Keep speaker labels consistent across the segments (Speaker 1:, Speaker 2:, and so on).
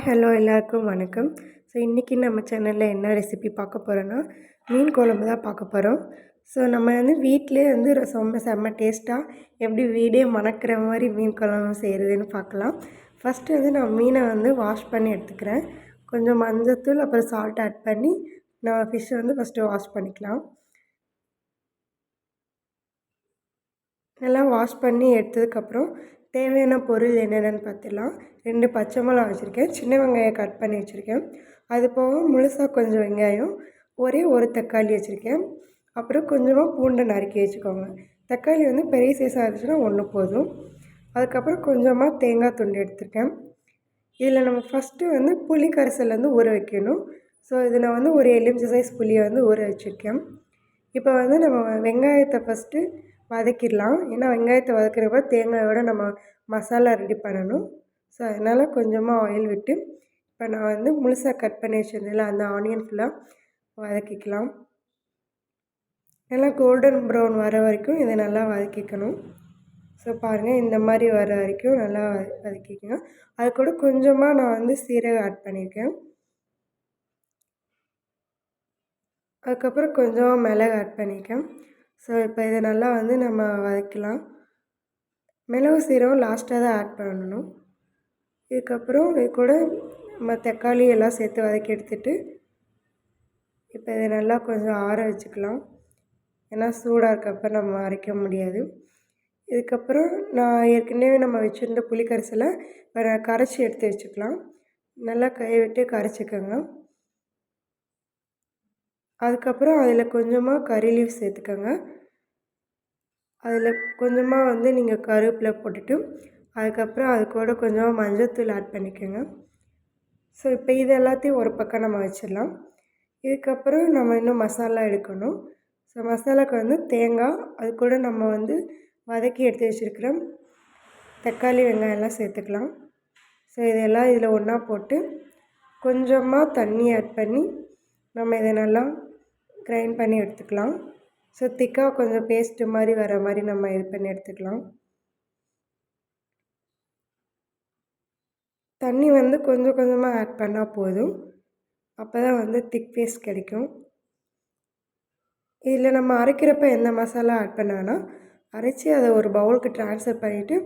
Speaker 1: Hello எல்லாருக்கும் வணக்கம். So இன்றைக்கி நம்ம சேனலில் என்ன ரெசிபி பார்க்க போகிறோன்னா, மீன் குழம்பு தான் பார்க்க போகிறோம். ஸோ நம்ம வந்து வீட்டிலே வந்து செம்ம டேஸ்ட்டாக எப்படி வீடே மணக்கிற மாதிரி மீன் குழம்பு செய்கிறதுன்னு பார்க்கலாம். ஃபஸ்ட்டு வந்து நான் மீனை வந்து வாஷ் பண்ணி எடுத்துக்கிறேன். கொஞ்சம் மஞ்சத்தூள் அப்புறம் சால்ட் ஆட் பண்ணி நான் ஃபிஷ்ஷை வந்து ஃபஸ்ட்டு வாஷ் பண்ணிக்கலாம். நல்லா வாஷ் பண்ணி எடுத்ததுக்கப்புறம் தேவையான பொருள் என்னென்னு பார்த்துடலாம். 2 பச்சை மிளகா வச்சுருக்கேன், சின்ன வெங்காயம் கட் பண்ணி வச்சுருக்கேன், அது போக முழுசாக கொஞ்சம் வெங்காயம், ஒரே ஒரு தக்காளி வச்சுருக்கேன், அப்புறம் கொஞ்சமாக பூண்டை நறுக்கி வச்சுக்கோங்க. தக்காளி வந்து பெரிய சைஸாக இருந்துச்சுன்னா 1 போதும். அதுக்கப்புறம் கொஞ்சமாக தேங்காய் துண்டு எடுத்துருக்கேன். இதில் நம்ம ஃபஸ்ட்டு வந்து புளி கரைசல் வந்து ஊற வைக்கணும். ஸோ இது நான் வந்து ஒரு எலுமிச்சை சைஸ் புளியை வந்து ஊற வச்சுருக்கேன். இப்போ வந்து நம்ம வெங்காயத்தை ஃபஸ்ட்டு வதக்கிடலாம். ஏன்னா வெங்காயத்தை வதக்கிறப்ப தேங்காயோடு நம்ம மசாலா ரெடி பண்ணணும். ஸோ அதனால் கொஞ்சமாக ஆயில் விட்டு இப்போ நான் வந்து முழுசாக கட் பண்ணி வச்சுருந்தேன்ல அந்த ஆனியன் ஃபுல்லாக வதக்கிக்கலாம். நல்லா கோல்டன் ப்ரௌன் வர வரைக்கும் இதை நல்லா வதக்கிக்கணும். ஸோ பாருங்கள், இந்த மாதிரி வர வரைக்கும் நல்லா வதக்கிக்கணும். அது கூட கொஞ்சமாக நான் வந்து சீரகம் ஆட் பண்ணியிருக்கேன். அதுக்கப்புறம் கொஞ்சம் மிளகு ஆட் பண்ணியிருக்கேன். ஸோ இப்போ இதை நல்லா வந்து நம்ம வதக்கலாம். மிளகு சீரகம் லாஸ்ட்டாக தான் ஆட் பண்ணணும். இதுக்கப்புறம் இது கூட நம்ம தக்காளி எல்லாம் சேர்த்து வதக்கி எடுத்துகிட்டு இப்போ இதை நல்லா கொஞ்சம் ஆற வச்சுக்கலாம். ஏன்னா சூடாக இருக்கப்போ நம்ம அரைக்க முடியாது. இதுக்கப்புறம் நான் ஏற்கனவே நம்ம வச்சுருந்த புளி கரைசலை இப்போ கரைச்சி எடுத்து வச்சுக்கலாம். நல்லா கை விட்டு கரைச்சிக்கோங்க. அதுக்கப்புறம் அதில் கொஞ்சமாக கறி லீஃப் சேர்த்துக்கோங்க. அதில் கொஞ்சமாக வந்து நீங்கள் கருவேப்பிலை போட்டுட்டு அதுக்கப்புறம் அது கூட கொஞ்சமாக மஞ்சள்தூள் ஆட் பண்ணிக்கோங்க. ஸோ இப்போ இது எல்லாத்தையும் ஒரு பக்கம் நம்ம வச்சிடலாம். இதுக்கப்புறம் நம்ம இன்னும் மசாலா எடுக்கணும். ஸோ மசாலாவுக்கு வந்து தேங்காய், அது கூட நம்ம வந்து வதக்கி எடுத்து வச்சுருக்கிற தக்காளி வெங்காயம்லாம் சேர்த்துக்கலாம். ஸோ இதெல்லாம் இதில் ஒன்றா போட்டு கொஞ்சமாக தண்ணி ஆட் பண்ணி நம்ம இதை நல்லா கிரைண்ட் பண்ணி எடுத்துக்கலாம். ஸோ திக்காக கொஞ்சம் பேஸ்ட்டு மாதிரி வர மாதிரி நம்ம இது பண்ணி எடுத்துக்கலாம். தண்ணி வந்து கொஞ்சம் கொஞ்சமாக ஆட் பண்ணால் போதும். அப்போ தான் வந்து திக் பேஸ்ட் கிடைக்கும். இதில் நம்ம அரைக்கிறப்ப எந்த மசாலா ஆட் பண்ண வேணாம். அரைச்சி அதை ஒரு பவுலுக்கு ட்ரான்ஸ்ஃபர் பண்ணிவிட்டு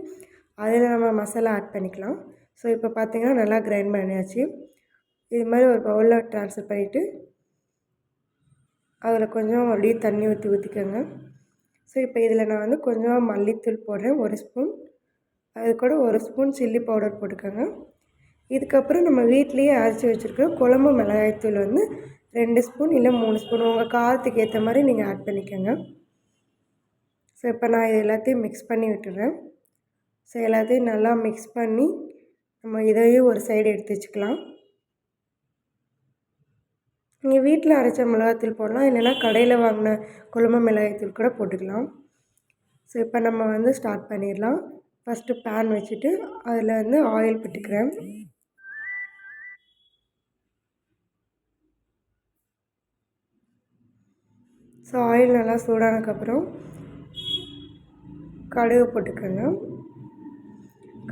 Speaker 1: அதில் நம்ம மசாலா ஆட் பண்ணிக்கலாம். ஸோ இப்போ பார்த்திங்கன்னா நல்லா கிரைண்ட் பண்ணியாச்சு. இது மாதிரி ஒரு பவுலில் ட்ரான்ஸ்ஃபர் பண்ணிவிட்டு அதில் கொஞ்சம் அப்படியே தண்ணி ஊற்றிக்கோங்க. ஸோ இப்போ இதில் நான் வந்து கொஞ்சமாக மல்லித்தூள் போடுறேன், 1 ஸ்பூன். அது கூட 1 ஸ்பூன் சில்லி பவுடர் போட்டுக்கோங்க. இதுக்கப்புறம் நம்ம வீட்லேயே அரைச்சி வச்சுருக்கிற குழம்பு மிளகாய்த்தூள் வந்து 2 ஸ்பூன் இல்லை 3 ஸ்பூன் உங்கள் காரத்துக்கு ஏற்ற மாதிரி நீங்கள் ஆட் பண்ணிக்கோங்க. ஸோ இப்போ நான் இது எல்லாத்தையும் மிக்ஸ் பண்ணி விட்டுறேன். ஸோ எல்லாத்தையும் நல்லா மிக்ஸ் பண்ணி நம்ம இதையும் ஒரு சைடு எடுத்து வச்சுக்கலாம். நீங்கள் வீட்டில் அரைச்ச மிளகாய்த்தூள் போடலாம், இல்லைனா கடையில் வாங்கின குழம்பு மிளகாய்த்தூள் கூட போட்டுக்கலாம். ஸோ இப்போ நம்ம வந்து ஸ்டார்ட் பண்ணிடலாம். ஃபஸ்ட்டு பேன் வச்சுட்டு அதில் வந்து ஆயில் போட்டுக்கிறேன். ஸோ ஆயில் நல்லா சூடானதுக்கப்புறம் கடுகு போட்டுக்கோங்க.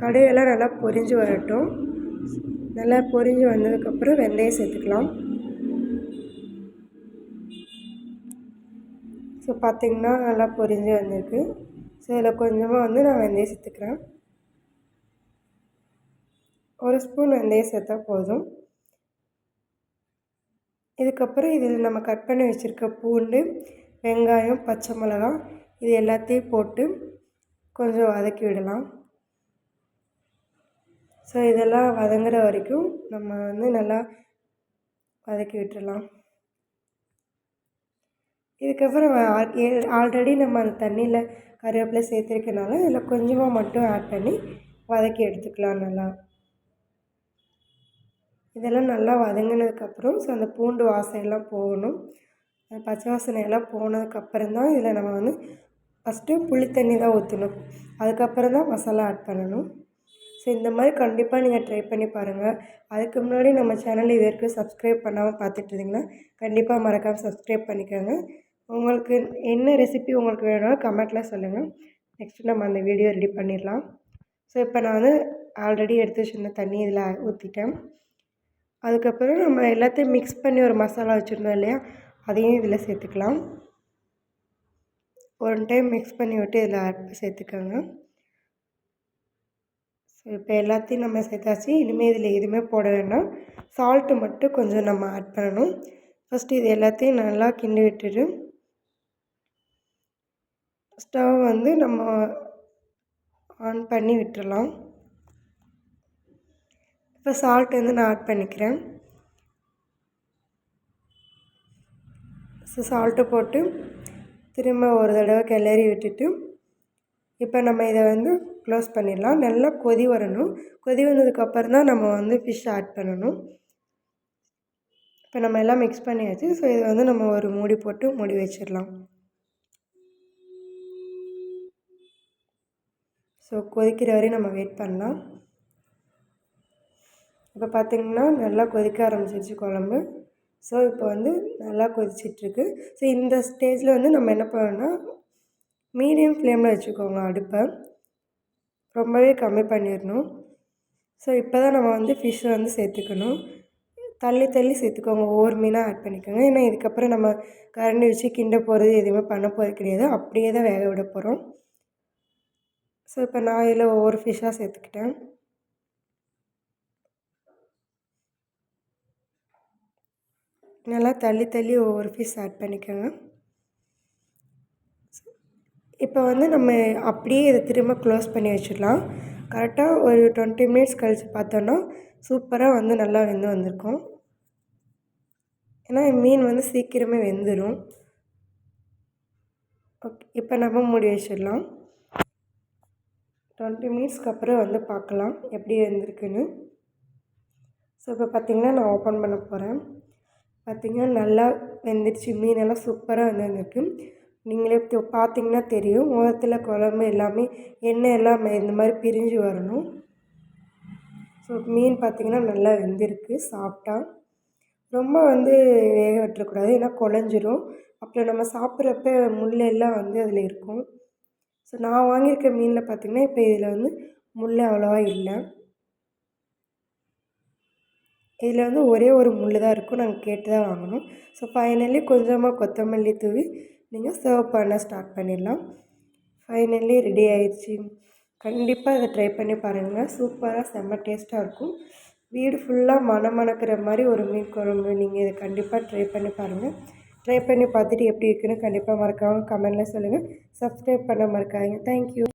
Speaker 1: கடுகெல்லாம் நல்லா பொரிஞ்சு வரட்டும். நல்லா பொரிஞ்சு வந்ததுக்கப்புறம் வெந்தயம் சேர்த்துக்கலாம். ஸோ பார்த்திங்கன்னா நல்லா பொரிஞ்சு வந்திருக்கு. ஸோ இதில் கொஞ்சமாக வந்து நான் வெந்தயம் சேர்த்துக்கிறேன். 1 ஸ்பூன் வெந்தயம் சேர்த்தா போதும். இதுக்கப்புறம் இதில் நம்ம கட் பண்ணி வச்சுருக்க பூண்டு, வெங்காயம், பச்சை மிளகாய் இது எல்லாத்தையும் போட்டு கொஞ்சம் வதக்கி விடலாம். ஸோ இதெல்லாம் வதங்குற வரைக்கும் நம்ம வந்து நல்லா வதக்கி விட்டுடலாம். இதுக்கப்புறம் ஆல்ரெடி நம்ம அந்த தண்ணியில் கருவேப்பிலை சேர்த்துருக்கனால இதில் கொஞ்சமாக மட்டும் ஆட் பண்ணி வதக்கி எடுத்துக்கலாம் நல்லா. இதெல்லாம் நல்லா வதங்கினதுக்கப்புறம் ஸோ அந்த பூண்டு வாசனையெல்லாம் போகணும். பச்சை வாசனையெல்லாம் போனதுக்கப்புறம் தான் இதில் நம்ம வந்து ஃபஸ்ட்டு புளி தண்ணி தான் ஊற்றணும். அதுக்கப்புறம் தான் மசாலா ஆட் பண்ணணும். ஸோ இந்த மாதிரி கண்டிப்பாக நீங்கள் ட்ரை பண்ணி பாருங்கள். அதுக்கு முன்னாடி நம்ம சேனல் இது வரைக்கும் சப்ஸ்கிரைப் பண்ணாமல் பார்த்துட்டு இருந்தீங்கன்னா கண்டிப்பாக மறக்காமல் சப்ஸ்கிரைப் பண்ணிக்கோங்க. உங்களுக்கு என்ன ரெசிபி உங்களுக்கு வேணும்னா கமெண்ட்டில் சொல்லுங்கள். நெக்ஸ்ட்டு நம்ம அந்த வீடியோ ரெடி பண்ணிடலாம். ஸோ இப்போ நான் வந்து ஆல்ரெடி எடுத்து வச்சுருந்த தண்ணி இதில் ஊற்றிட்டேன். அதுக்கப்புறம் நம்ம எல்லாத்தையும் மிக்ஸ் பண்ணி ஒரு மசாலா வச்சுருந்தோம் இல்லையா, அதையும் இதில் சேர்த்துக்கலாம். ஒரு டைம் மிக்ஸ் பண்ணி விட்டு இதில் சேர்த்துக்கோங்க. ஸோ இப்போ எல்லாத்தையும் நம்ம சேர்த்தாச்சு. இனிமேல் இதில் எதுவுமே போட வேண்டாம். சால்ட்டு மட்டும் கொஞ்சம் நம்ம ஆட் பண்ணணும். ஃபஸ்ட்டு இது எல்லாத்தையும் நல்லா கிண்டி விட்டுட்டு ஸ்டவ் வந்து நம்ம ஆன் பண்ணி விட்டுறலாம். இப்போ சால்ட் வந்து நான் ஆட் பண்ணிக்கிறேன். ஸோ சால்ட்டு போட்டு திரும்ப ஒரு தடவை கிளறி விட்டுட்டு இப்போ நம்ம இதை வந்து க்ளோஸ் பண்ணிடலாம். நல்லா கொதி வரணும். கொதி வந்ததுக்கப்புறம் தான் நம்ம வந்து ஃபிஷ் ஆட் பண்ணணும். இப்போ நம்ம எல்லாம் மிக்ஸ் பண்ணியாச்சு. ஸோ இதை வந்து நம்ம ஒரு மூடி போட்டு மூடி வச்சிடலாம். ஸோ கொதிக்கிற வரையும் நம்ம வெயிட் பண்ணலாம். இப்போ பார்த்திங்கன்னா நல்லா கொதிக்க ஆரம்பிச்சிருச்சு குழம்பு. ஸோ இப்போ வந்து நல்லா கொதிச்சிட்ருக்கு. ஸோ இந்த ஸ்டேஜில் வந்து நம்ம என்ன பண்ணணும்னா மீடியம் ஃப்ளேமில் வச்சுக்கோங்க அடுப்பை. ரொம்பவே கம்மி பண்ணிடணும். ஸோ இப்போ தான் நம்ம வந்து ஃபிஷ்ஷை வந்து சேர்த்துக்கணும். தள்ளி தள்ளி சேர்த்துக்கோங்க. ஒவ்வொரு மீனாக ஆட் பண்ணிக்கோங்க. ஏன்னா இதுக்கப்புறம் நம்ம கரண்டி வச்சு கிண்ட போகிறது எதுவுமே பண்ண போகிறது கிடையாது. அப்படியே தான் வேக விட போகிறோம். ஸோ இப்போ நான் இதில் ஒவ்வொரு ஃபிஷ்ஷாக சேர்த்துக்கிட்டேன். நல்லா தள்ளி தள்ளி ஒவ்வொரு ஃபிஷ் ஆட் பண்ணிக்கோங்க. இப்போ வந்து நம்ம அப்படியே இதை திரும்ப க்ளோஸ் பண்ணி வச்சிடலாம். கரெக்டாக ஒரு 20 மினிட்ஸ் கழித்து பார்த்தோன்னா சூப்பராக வந்து நல்லா வெந்து வந்திருக்கும். ஏன்னா மீன் வந்து சீக்கிரமே வெந்துடும். ஓகே, இப்போ நம்ம மூடி வச்சிடலாம். 20 மினிட்ஸ்க்கு அப்புறம் வந்து பார்க்கலாம் எப்படி வெந்திருக்குன்னு. ஸோ இப்போ பார்த்திங்கன்னா நான் ஓப்பன் பண்ண போகிறேன். பார்த்திங்கன்னா நல்லா வெந்துருச்சு. மீனெல்லாம் சூப்பராக வந்திருக்கு. நீங்களே பார்த்திங்கன்னா தெரியும். ஓரத்தில் குழம்பு எல்லாமே எண்ணெய் எல்லாம் இந்த மாதிரி பிரிஞ்சு வரணும். ஸோ மீன் பார்த்திங்கன்னா நல்லா வெந்திருக்கு சாஃப்டாக. ரொம்ப வந்து வேக விட்டுறக்கூடாது, ஏன்னா குழஞ்சிரும். அப்புறம் நம்ம சாப்பிட்றப்ப முள்ளெல்லாம் வந்து அதில் இருக்கும். ஸோ நான் வாங்கியிருக்க மீனில் பார்த்திங்கன்னா இப்போ இதில் வந்து முள் அவ்வளோவா இல்லை. இதில் வந்து ஒரே ஒரு முள் தான் இருக்கும். நாங்கள் கேட்டு தான் வாங்கினோம். ஸோ ஃபைனலி கொஞ்சமாக கொத்தமல்லி தூவி நீங்கள் சர்வ் பண்ண ஸ்டார்ட் பண்ணிடலாம். ஃபைனலி ரெடி ஆயிடுச்சு. கண்டிப்பாக இதை ட்ரை பண்ணி பாருங்கள். சூப்பராக செம்ம டேஸ்ட்டாக இருக்கும். வீடு ஃபுல்லாக மணக்கிற மாதிரி ஒரு மீன் குழம்பு. நீங்கள் இதை கண்டிப்பாக ட்ரை பண்ணி பாருங்கள். ட்ரை பண்ணி பார்த்துட்டு எப்படி இருக்குன்னு கண்டிப்பாக மறக்காமல் கமெண்ட்டில் சொல்லுங்கள். சப்ஸ்கிரைப் பண்ண மறக்காதீங்க. தேங்க்யூ.